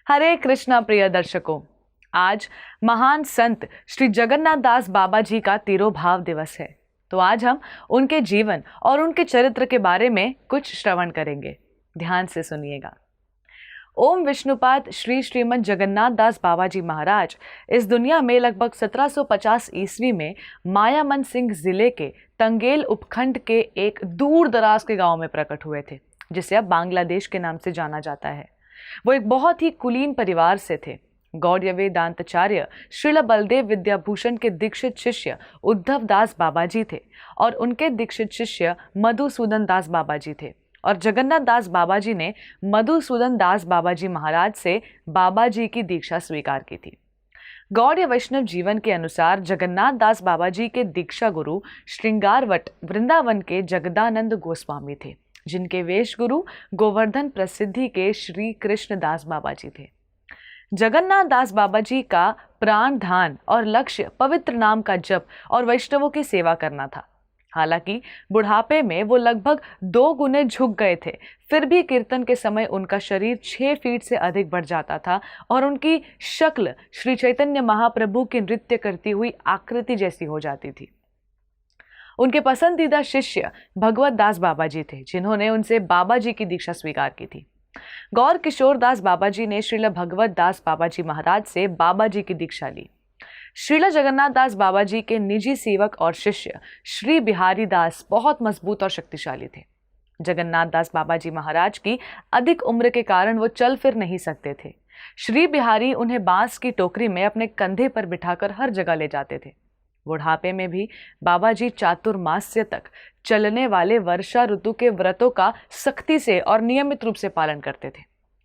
हरे कृष्णा प्रिय दर्शकों, आज महान संत श्री जगन्नाथ दास बाबा जी का तिरोभाव दिवस है। तो आज हम उनके जीवन और उनके चरित्र के बारे में कुछ श्रवण करेंगे। ध्यान से सुनिएगा। ओम विष्णुपाद श्री श्रीमद जगन्नाथ दास बाबा जी महाराज इस दुनिया में लगभग 1750 ईस्वी में मायामन सिंह जिले के तंगेल उपखंड के एक दूर दराज के गांव में प्रकट हुए थे, जिसे अब बांग्लादेश के नाम से जाना जाता है। वो एक बहुत ही कुलीन परिवार से थे। गौड़ीय वेदांताचार्य श्रील बलदेव विद्याभूषण के दीक्षित शिष्य उद्धव दास बाबा जी थे और उनके दीक्षित शिष्य मधुसूदन दास बाबा जी थे। और जगन्नाथ दास बाबा जी ने मधुसूदन दास बाबा जी महाराज से बाबा जी की दीक्षा स्वीकार की थी। गौड़ीय वैष्णव जीवन के अनुसार जगन्नाथ दास बाबा जी के दीक्षा गुरु श्रृंगारवट वृंदावन के जगदानंद गोस्वामी थे, जिनके वेश गुरु गोवर्धन प्रसिद्धि के श्री कृष्ण दास बाबा जी थे। जगन्नाथ दास बाबा जी का प्राण धान और लक्ष्य पवित्र नाम का जप और वैष्णवों की सेवा करना था। हालांकि बुढ़ापे में वो लगभग 2 गुने झुक गए थे, फिर भी कीर्तन के समय उनका शरीर 6 फीट से अधिक बढ़ जाता था और उनकी शक्ल श्री चैतन्य महाप्रभु की नृत्य करती हुई आकृति जैसी हो जाती थी। उनके पसंदीदा शिष्य भगवत दास बाबा जी थे, जिन्होंने उनसे बाबा जी की दीक्षा स्वीकार की थी। गौर किशोर दास बाबा जी ने श्रील भगवत दास बाबा जी महाराज से बाबा जी की दीक्षा ली। श्रील जगन्नाथ दास बाबा जी के निजी सेवक और शिष्य श्री बिहारी दास बहुत मजबूत और शक्तिशाली थे। जगन्नाथ दास बाबा जी महाराज की अधिक उम्र के कारण वो चल फिर नहीं सकते थे। श्री बिहारी उन्हें बांस की टोकरी में अपने कंधे पर बिठाकर हर जगह ले जाते थे। बुढ़ापे में भी बाबा जी चातुर्मास्य तक चलने वाले वर्षा ऋतु के व्रतों का सख्ती से और नियमित रूप से पालन करते थे।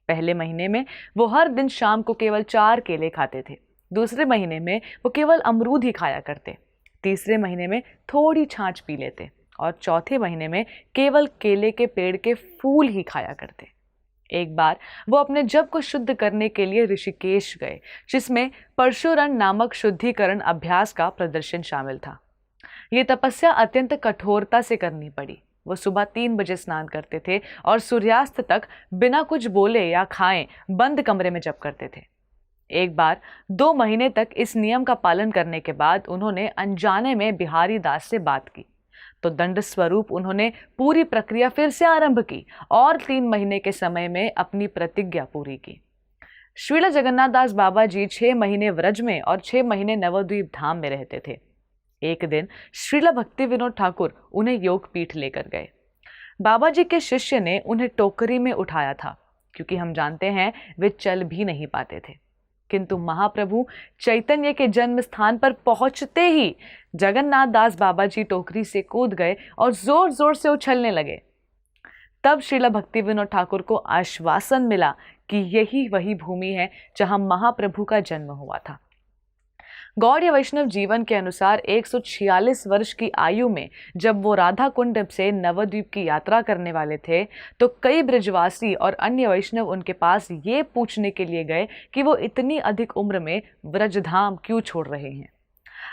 पहले महीने में वो हर दिन शाम को केवल 4 केले खाते थे। दूसरे महीने में वो केवल अमरूद ही खाया करते। तीसरे महीने में थोड़ी छाछ पी लेते और चौथे महीने में केवल केले के पेड़ के फूल ही खाया करते। एक बार वो अपने जप को शुद्ध करने के लिए ऋषिकेश गए, जिसमें परशुरण नामक शुद्धिकरण अभ्यास का प्रदर्शन शामिल था। ये तपस्या अत्यंत कठोरता से करनी पड़ी। वो सुबह 3 बजे स्नान करते थे और सूर्यास्त तक बिना कुछ बोले या खाएं बंद कमरे में जप करते थे। एक बार 2 महीने तक इस नियम का पालन करने के बाद उन्होंने अनजाने में बिहारी दास से बात की, तो दंड स्वरूप उन्होंने पूरी प्रक्रिया फिर से आरंभ की और 3 महीने के समय में अपनी प्रतिज्ञा पूरी की। श्रील जगन्नाथ दास बाबा जी 6 महीने व्रज में और 6 महीने नवद्वीप धाम में रहते थे। एक दिन श्रील भक्ति विनोद ठाकुर उन्हें योग पीठ लेकर गए। बाबा जी के शिष्य ने उन्हें टोकरी में उठाया था, क्योंकि हम जानते हैं वे चल भी नहीं पाते थे। किंतु महाप्रभु चैतन्य के जन्म स्थान पर पहुंचते ही जगन्नाथ दास बाबा जी टोकरी से कूद गए और जोर जोर से उछलने लगे। तब श्रील भक्ति विनोद ठाकुर को आश्वासन मिला कि यही वही भूमि है जहां महाप्रभु का जन्म हुआ था। गौड़ीय वैष्णव जीवन के अनुसार 146 वर्ष की आयु में जब वो राधा कुंड से नवद्वीप की यात्रा करने वाले थे, तो कई ब्रजवासी और अन्य वैष्णव उनके पास ये पूछने के लिए गए कि वो इतनी अधिक उम्र में ब्रजधाम क्यों छोड़ रहे हैं।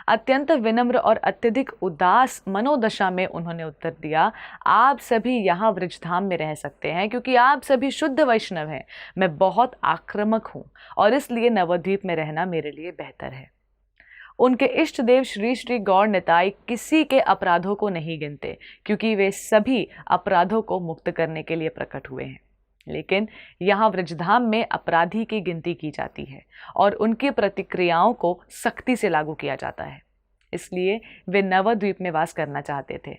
अत्यंत विनम्र और अत्यधिक उदास मनोदशा में उन्होंने उत्तर दिया, आप सभी यहाँ ब्रजधाम में रह सकते हैं क्योंकि आप सभी शुद्ध वैष्णव हैं। मैं बहुत आक्रामक हूँ और इसलिए नवद्वीप में रहना मेरे लिए बेहतर है। उनके इष्ट देव श्री श्री गौर निताई किसी के अपराधों को नहीं गिनते, क्योंकि वे सभी अपराधों को मुक्त करने के लिए प्रकट हुए हैं। लेकिन यहाँ व्रजधाम में अपराधी की गिनती की जाती है और उनकी प्रतिक्रियाओं को सख्ती से लागू किया जाता है। इसलिए वे नवद्वीप में वास करना चाहते थे।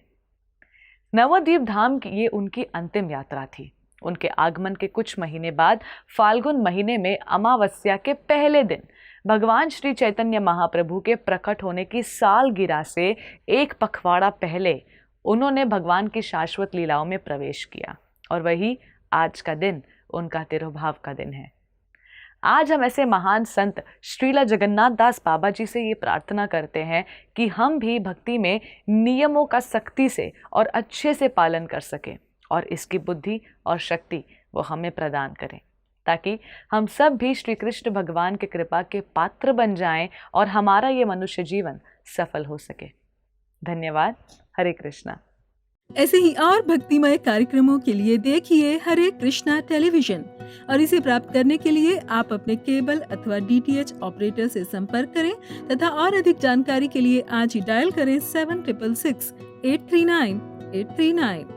नवद्वीप धाम की ये उनकी अंतिम यात्रा थी। उनके आगमन के कुछ महीने बाद फाल्गुन महीने में अमावस्या के पहले दिन भगवान श्री चैतन्य महाप्रभु के प्रकट होने की सालगिरह से 1 पखवाड़ा पहले उन्होंने भगवान की शाश्वत लीलाओं में प्रवेश किया और वही आज का दिन उनका तिरोभाव का दिन है। आज हम ऐसे महान संत श्रील जगन्नाथ दास बाबा जी से ये प्रार्थना करते हैं कि हम भी भक्ति में नियमों का सख्ती से और अच्छे से पालन कर सकें और इसकी बुद्धि और शक्ति वो हमें प्रदान करें, ताकि हम सब भी श्री कृष्ण भगवान के कृपा के पात्र बन जाएं और हमारा ये मनुष्य जीवन सफल हो सके। धन्यवाद। हरे कृष्णा। ऐसे ही और भक्तिमय कार्यक्रमों के लिए देखिए हरे कृष्णा टेलीविजन और इसे प्राप्त करने के लिए आप अपने केबल अथवा DTH ऑपरेटर से संपर्क करें तथा और अधिक जानकारी के लिए आज ही डायल करें 7666 839 839।